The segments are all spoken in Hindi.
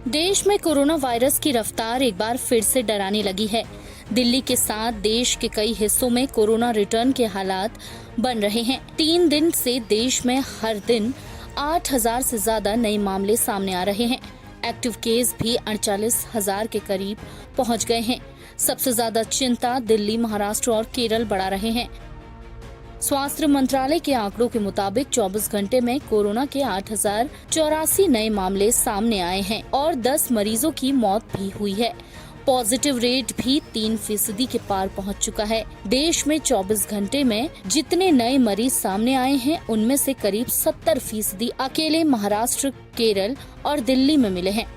देश में कोरोना वायरस की रफ्तार एक बार फिर से डराने लगी है। दिल्ली के साथ देश के कई हिस्सों में कोरोना रिटर्न के हालात बन रहे हैं। 3 दिन से देश में हर दिन 8,000 से ज्यादा नए मामले सामने आ रहे हैं। एक्टिव केस भी 48,000 के करीब पहुंच गए हैं। सबसे ज्यादा चिंता दिल्ली, महाराष्ट्र और केरल बढ़ा रहे हैं। स्वास्थ्य मंत्रालय के आंकड़ों के मुताबिक 24 घंटे में कोरोना के 8,084 नए मामले सामने आए हैं और 10 मरीजों की मौत भी हुई है। पॉजिटिव रेट भी 3% के पार पहुंच चुका है। देश में 24 घंटे में जितने नए मरीज सामने आए हैं, उनमें से करीब 70% अकेले महाराष्ट्र, केरल और दिल्ली में मिले हैं।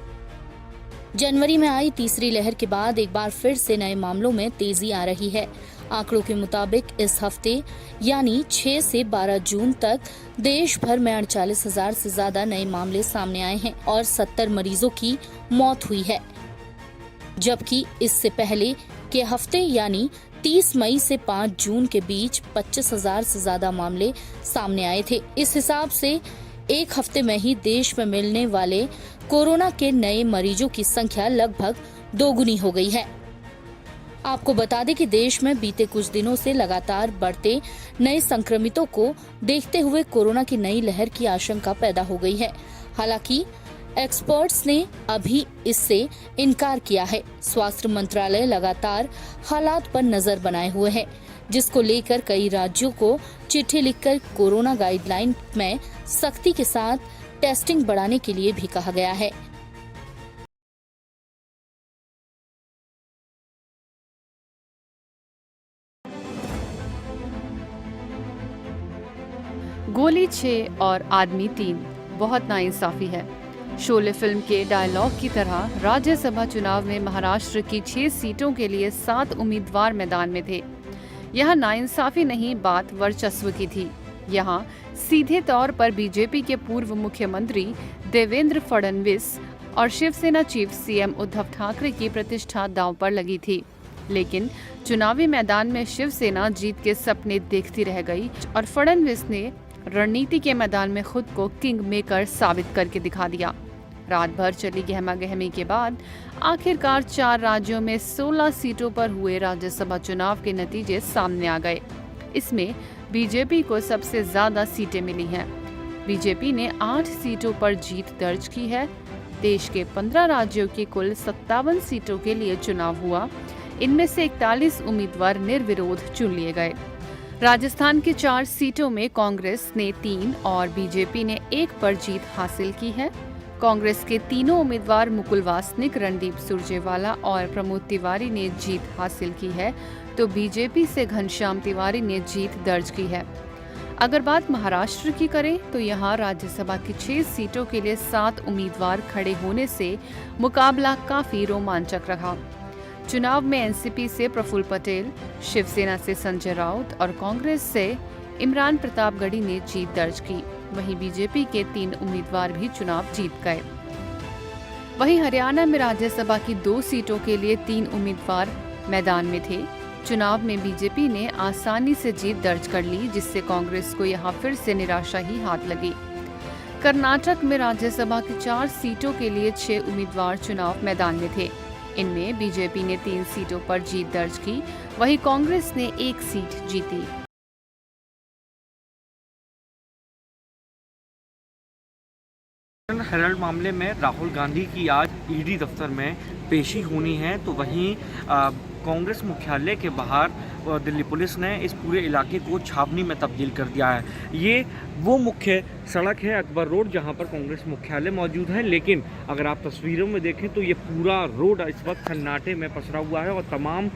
जनवरी में आई तीसरी लहर के बाद एक बार फिर से नए मामलों में तेजी आ रही है। आंकड़ों के मुताबिक इस हफ्ते यानी 6 से 12 जून तक देश भर में 48,000 से ज्यादा नए मामले सामने आए हैं और 70 मरीजों की मौत हुई है, जबकि इससे पहले के हफ्ते यानी 30 मई से 5 जून के बीच 25,000 से ज्यादा मामले सामने आए थे। इस हिसाब से एक हफ्ते में ही देश में मिलने वाले कोरोना के नए मरीजों की संख्या लगभग दोगुनी हो गई है। आपको बता दें कि देश में बीते कुछ दिनों से लगातार बढ़ते नए संक्रमितों को देखते हुए कोरोना की नई लहर की आशंका पैदा हो गई है। हालांकि एक्सपर्ट्स ने अभी इससे इनकार किया है। स्वास्थ्य मंत्रालय लगातार हालात पर नजर बनाए हुए है, जिसको लेकर कई राज्यों को चिट्ठी लिखकर कोरोना गाइडलाइन में सख्ती के साथ टेस्टिंग बढ़ाने के लिए भी कहा गया है। गोली 6 और आदमी 3, बहुत नाइंसाफी है। शोले फिल्म के डायलॉग की तरह राज्यसभा चुनाव में महाराष्ट्र की 6 सीटों के लिए 7 उम्मीदवार मैदान में थे। यहाँ नाइंसाफी नहीं, बात वर्चस्व की थी। यहाँ सीधे तौर पर बीजेपी के पूर्व मुख्यमंत्री देवेंद्र फडणवीस और शिवसेना चीफ सीएम उद्धव ठाकरे की प्रतिष्ठा दांव पर लगी थी। लेकिन चुनावी मैदान में शिवसेना जीत के सपने देखती रह गई और फडणवीस ने रणनीति के मैदान में खुद को किंग मेकर साबित करके दिखा दिया। रात भर चली गहमा-गहमी के बाद आखिरकार 4 राज्यों में 16 सीटों पर हुए राज्यसभा चुनाव के नतीजे सामने आ गए। इसमें बीजेपी को सबसे ज्यादा सीटें मिली हैं। बीजेपी ने 8 सीटों पर जीत दर्ज की है। देश के 15 राज्यों की कुल 57 सीटों के लिए चुनाव हुआ। इनमें से 41 उम्मीदवार निर्विरोध चुन लिए गए। राजस्थान की 4 सीटों में कांग्रेस ने 3 और बीजेपी ने 1 पर जीत हासिल की है। कांग्रेस के तीनों उम्मीदवार मुकुल वासनिक, रणदीप सुरजेवाला और प्रमोद तिवारी ने जीत हासिल की है, तो बीजेपी से घनश्याम तिवारी ने जीत दर्ज की है। अगर बात महाराष्ट्र की करें तो यहाँ राज्यसभा की 6 सीटों के लिए 7 उम्मीदवार खड़े होने से मुकाबला काफी रोमांचक रहा। चुनाव में एनसीपी से प्रफुल्ल पटेल, शिवसेना से संजय राउत और कांग्रेस से इमरान प्रतापगढ़ी ने जीत दर्ज की। वहीं बीजेपी के 3 उम्मीदवार भी चुनाव जीत गए। वहीं हरियाणा में राज्यसभा की 2 सीटों के लिए 3 उम्मीदवार मैदान में थे। चुनाव में बीजेपी ने आसानी से जीत दर्ज कर ली, जिससे कांग्रेस को यहां फिर से निराशा ही हाथ लगी। कर्नाटक में राज्यसभा की 4 सीटों के लिए 6 उम्मीदवार चुनाव मैदान में थे। इनमें बीजेपी ने 3 सीटों पर जीत दर्ज की, वहीं कांग्रेस ने 1 सीट जीती। हेराल्ड मामले में राहुल गांधी की आज ईडी दफ्तर में पेशी होनी है, तो वहीं कांग्रेस मुख्यालय के बाहर दिल्ली पुलिस ने इस पूरे इलाके को छावनी में तब्दील कर दिया है। ये वो मुख्य सड़क है अकबर रोड, जहां पर कांग्रेस मुख्यालय मौजूद है, लेकिन अगर आप तस्वीरों में देखें तो ये पूरा रोड इस वक्त सन्नाटे में पसरा हुआ है और तमाम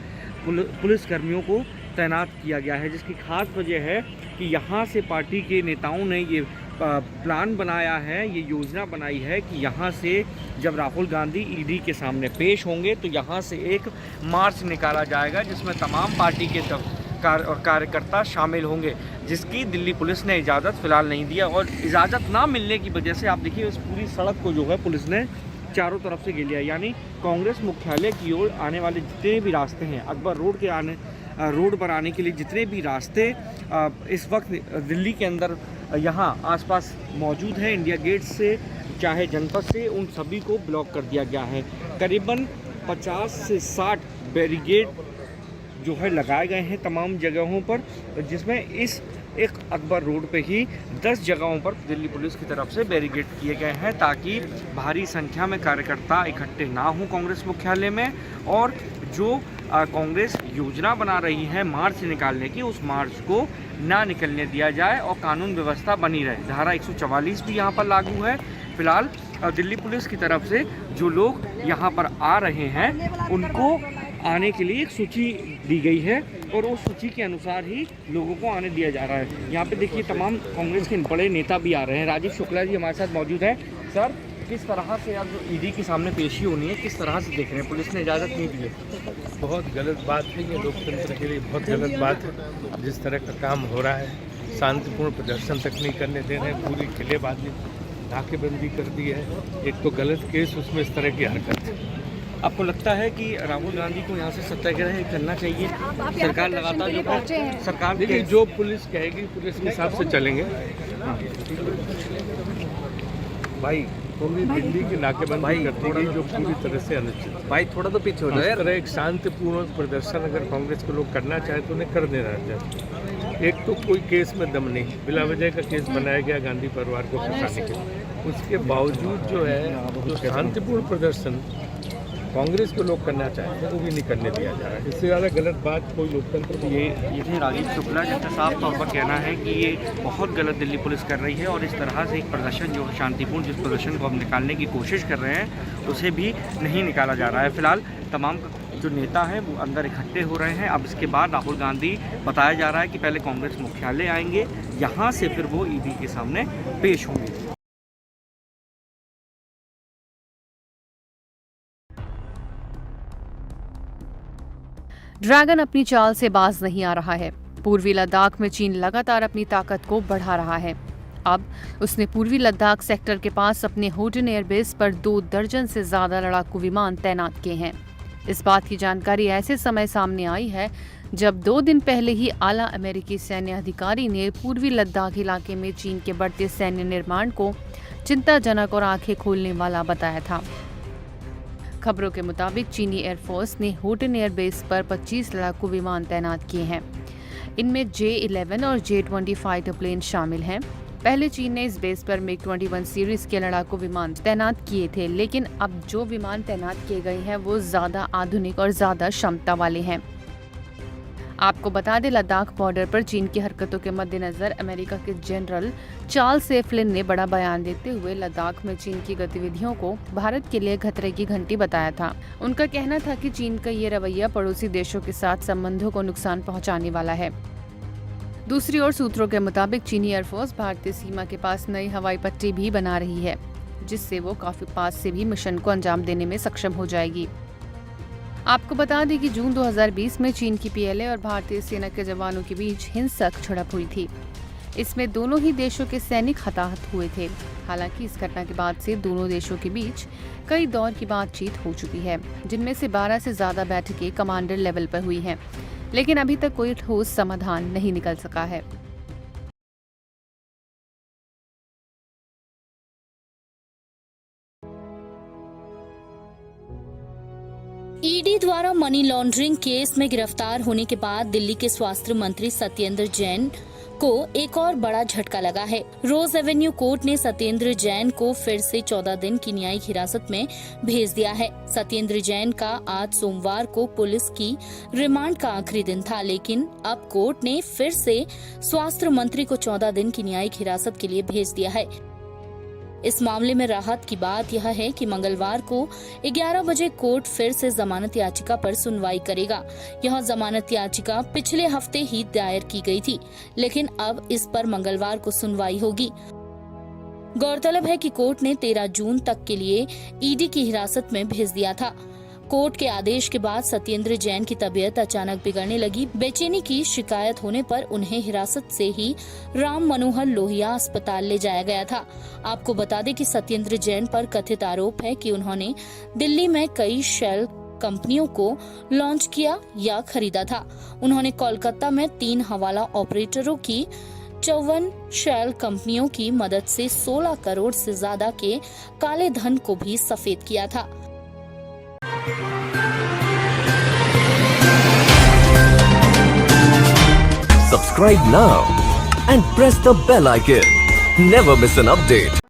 पुलिसकर्मियों को तैनात किया गया है, जिसकी खास वजह है कि यहाँ से पार्टी के नेताओं ने ये प्लान बनाया है, ये योजना बनाई है कि यहाँ से जब राहुल गांधी ईडी के सामने पेश होंगे तो यहाँ से एक मार्च निकाला जाएगा, जिसमें तमाम पार्टी के कार्यकर्ता शामिल होंगे, जिसकी दिल्ली पुलिस ने इजाज़त फ़िलहाल नहीं दिया। और इजाज़त ना मिलने की वजह से आप देखिए इस पूरी सड़क को जो है पुलिस ने चारों तरफ से घेर लिया। यानी कांग्रेस मुख्यालय की ओर आने वाले जितने भी रास्ते हैं, अकबर रोड के रोड पर आने के लिए जितने भी रास्ते इस वक्त दिल्ली के अंदर यहाँ आसपास मौजूद है, इंडिया गेट से चाहे जनपद से, उन सभी को ब्लॉक कर दिया गया है। करीबन 50 से 60 बैरिकेड जो है लगाए गए हैं तमाम जगहों पर, जिसमें इस एक अकबर रोड पे ही 10 जगहों पर दिल्ली पुलिस की तरफ से बैरिकेड किए गए हैं ताकि भारी संख्या में कार्यकर्ता इकट्ठे ना हों कांग्रेस मुख्यालय में, और जो कांग्रेस योजना बना रही है मार्च निकालने की, उस मार्च को ना निकलने दिया जाए और कानून व्यवस्था बनी रहे। धारा 144 भी यहाँ पर लागू है। फिलहाल दिल्ली पुलिस की तरफ से जो लोग यहाँ पर आ रहे हैं उनको आने के लिए एक सूची दी गई है और उस सूची के अनुसार ही लोगों को आने दिया जा रहा है। यहाँ पे देखिए तमाम कांग्रेस के बड़े नेता भी आ रहे हैं। राजीव शुक्ला जी हमारे साथ मौजूद हैं। सर, किस तरह से अब जो ईडी के सामने पेशी होनी है, किस तरह से देख रहे हैं? पुलिस ने इजाज़त नहीं दी है। बहुत गलत बात है, ये लोकतंत्र के लिए बहुत गलत बात है। जिस तरह का काम हो रहा है, शांतिपूर्ण प्रदर्शन तक नहीं करने दे रहे हैं, पूरी किलेबाजी नाकेबंदी कर दी है। एक तो गलत केस, उसमें इस तरह की हरकत है। आपको लगता है कि राहुल गांधी को यहाँ से सत्याग्रह करना चाहिए? सरकार लगातार जो सरकार देखिए, जो पुलिस कहेगी पुलिस के हिसाब से चलेंगे। भाई पूरी दिल्ली की नाकेबंदी करती गई जो पूरी तरह से अनुचित। भाई थोड़ा तो पीछे हो जाए। इस तरह एक शांतिपूर्ण प्रदर्शन अगर कांग्रेस के लोग करना चाहे तो उन्हें कर देना चाहिए। एक तो कोई केस में दम नहीं, बिला वजह का केस बनाया गया गांधी परिवार को फंसाने के लिए। उसके बावजूद जो है जो शांतिपूर्ण प्रदर्शन कांग्रेस के लोग करना चाहते हैं वो भी नहीं करने दिया जा रहा है। इससे ज़्यादा गलत बात कोई लोकतंत्र में ये थे राजीव शुक्ला, जिनका साफ तौर पर कहना है कि ये बहुत गलत दिल्ली पुलिस कर रही है और इस तरह से एक प्रदर्शन जो शांतिपूर्ण जिस प्रदर्शन को हम निकालने की कोशिश कर रहे हैं उसे भी नहीं निकाला जा रहा है। फिलहाल तमाम जो नेता हैं वो अंदर इकट्ठे हो रहे हैं। अब इसके बाद राहुल गांधी बताया जा रहा है कि पहले कांग्रेस मुख्यालय आएंगे, यहाँ से फिर वो ईडी के सामने पेश होंगे। ड्रैगन अपनी चाल से बाज नहीं आ रहा है। पूर्वी लद्दाख में चीन लगातार अपनी ताकत को बढ़ा रहा है। अब उसने पूर्वी लद्दाख सेक्टर के पास अपने होटन एयरबेस पर 2 दर्जन से ज्यादा लड़ाकू विमान तैनात किए हैं। इस बात की जानकारी ऐसे समय सामने आई है जब 2 दिन पहले ही आला अमेरिकी सैन्य अधिकारी ने पूर्वी लद्दाख इलाके में चीन के बढ़ते सैन्य निर्माण को चिंताजनक और आंखें खोलने वाला बताया था। खबरों के मुताबिक चीनी एयरफोर्स ने होटन एयरबेस पर 25 लड़ाकू विमान तैनात किए हैं। इनमें J-11 और J-20 फाइटर प्लेन शामिल हैं। पहले चीन ने इस बेस पर MiG-21 सीरीज के लड़ाकू विमान तैनात किए थे, लेकिन अब जो विमान तैनात किए गए हैं वो ज्यादा आधुनिक और ज्यादा क्षमता वाले हैं। आपको बता दें, लद्दाख बॉर्डर पर चीन की हरकतों के मद्देनजर अमेरिका के जनरल चार्ल्स एफलिन ने बड़ा बयान देते हुए लद्दाख में चीन की गतिविधियों को भारत के लिए खतरे की घंटी बताया था। उनका कहना था कि चीन का ये रवैया पड़ोसी देशों के साथ संबंधों को नुकसान पहुंचाने वाला है। दूसरी ओर सूत्रों के मुताबिक चीनी एयरफोर्स भारतीय सीमा के पास नई हवाई पट्टी भी बना रही है, जिससे वो काफी पास से भी मिशन को अंजाम देने में सक्षम हो जाएगी। आपको बता दें कि जून 2020 में चीन की PLA और भारतीय सेना के जवानों के बीच हिंसक झड़प हुई थी। इसमें दोनों ही देशों के सैनिक हताहत हुए थे। हालांकि इस घटना के बाद से दोनों देशों के बीच कई दौर की बातचीत हो चुकी है, जिनमें से 12 से ज्यादा बैठकें कमांडर लेवल पर हुई हैं, लेकिन अभी तक कोई ठोस समाधान नहीं निकल सका है। ईडी द्वारा मनी लॉन्ड्रिंग केस में गिरफ्तार होने के बाद दिल्ली के स्वास्थ्य मंत्री सत्येंद्र जैन को एक और बड़ा झटका लगा है। रोज एवेन्यू कोर्ट ने सत्येंद्र जैन को फिर से 14 दिन की न्यायिक हिरासत में भेज दिया है। सत्येंद्र जैन का आज सोमवार को पुलिस की रिमांड का आखिरी दिन था, लेकिन अब कोर्ट ने फिर से स्वास्थ्य मंत्री को 14 दिन की न्यायिक हिरासत के लिए भेज दिया है। इस मामले में राहत की बात यह है कि मंगलवार को 11 बजे कोर्ट फिर से जमानत याचिका पर सुनवाई करेगा। यह जमानत याचिका पिछले हफ्ते ही दायर की गई थी, लेकिन अब इस पर मंगलवार को सुनवाई होगी। गौरतलब है कि कोर्ट ने 13 जून तक के लिए ईडी की हिरासत में भेज दिया था। कोर्ट के आदेश के बाद सत्येंद्र जैन की तबीयत अचानक बिगड़ने लगी। बेचैनी की शिकायत होने पर उन्हें हिरासत से ही राम मनोहर लोहिया अस्पताल ले जाया गया था। आपको बता दें कि सत्येंद्र जैन पर कथित आरोप है कि उन्होंने दिल्ली में कई शेल कंपनियों को लॉन्च किया या खरीदा था। उन्होंने कोलकाता में 3 हवाला ऑपरेटरों की 54 शेल कंपनियों की मदद से 16 करोड़ से ज्यादा के काले धन को भी सफेद किया था। Subscribe now and press the bell icon. Never miss an update.